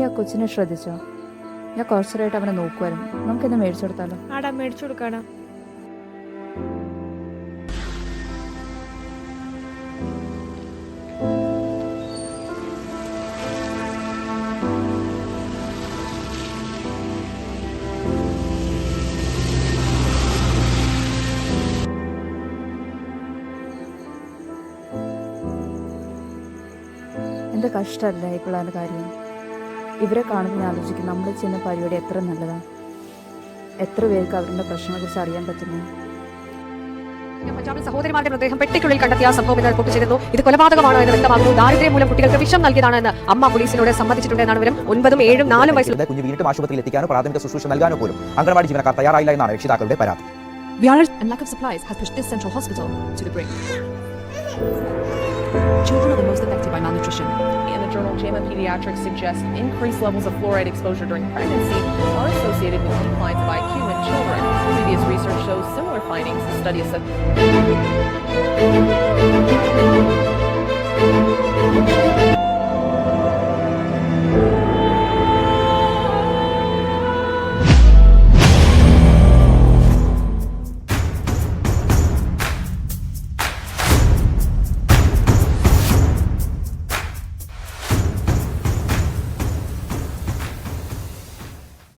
ആ കൊച്ചിനെ ശ്രദ്ധിച്ചോ? ഞാൻ കുറച്ചേരായിട്ട് അവനെ നോക്കുമായിരുന്നു. നമുക്കെന്നെ മേടിച്ചു കൊടുത്താലോ? ആടാ, മേടിച്ചു കൊടുക്കാടാ. എൻ്റെ കഷ്ടമല്ല ഈ പിള്ളേരുടെ കാര്യം. ഇവരെ കാണുമ്പോൾ ഞാൻ ആലോചിക്കും, നമ്മൾ ചെയ്യുന്ന പരിപാടി എത്ര നല്ലതാണ്. എത്ര പേർക്ക് അവരുടെ പ്രശ്നങ്ങളെക്കുറിച്ച് അറിയാൻ പറ്റുന്നു. പഞ്ചാബിൽ സഹോദരിമാരുടെ മൃതദേഹം പെട്ടിക്കുള്ളിൽ കണ്ടെത്തിയ സംഭവം ഇന്ന് റിപ്പോർട്ട് ചെയ്തിരുന്നു. ഇത് കൊലപാതകമാണോ എന്ന് വ്യക്തമാകുന്നു. ദാരിദ്ര്യം മൂലം കുട്ടികൾക്ക് വിഷം നൽകിയതാണെന്ന് അമ്മ പോലീസിനോട് സമ്മതിച്ചിട്ടുണ്ടെന്നാണ് വിവരം. 9, 7, 4 വയസ്സിൽ കുഞ്ഞ് വീണ്ടും ആശുപത്രിയിൽ എത്തിക്കാനോ പ്രാഥമിക ശുശ്രൂഷ നൽകാനോ പോലും അംഗൻവാടി ജീവനക്കാർ തയ്യാറായില്ല എന്നാണ് രക്ഷിതാക്കളുടെ പരാതി. And lack of supplies has pushed this central hospital to the brink. Children are the most affected by malnutrition. In the journal, JAMA Pediatrics suggests increased levels of fluoride exposure during pregnancy are associated with declines of IQ in children. Previous research shows similar findings in studies of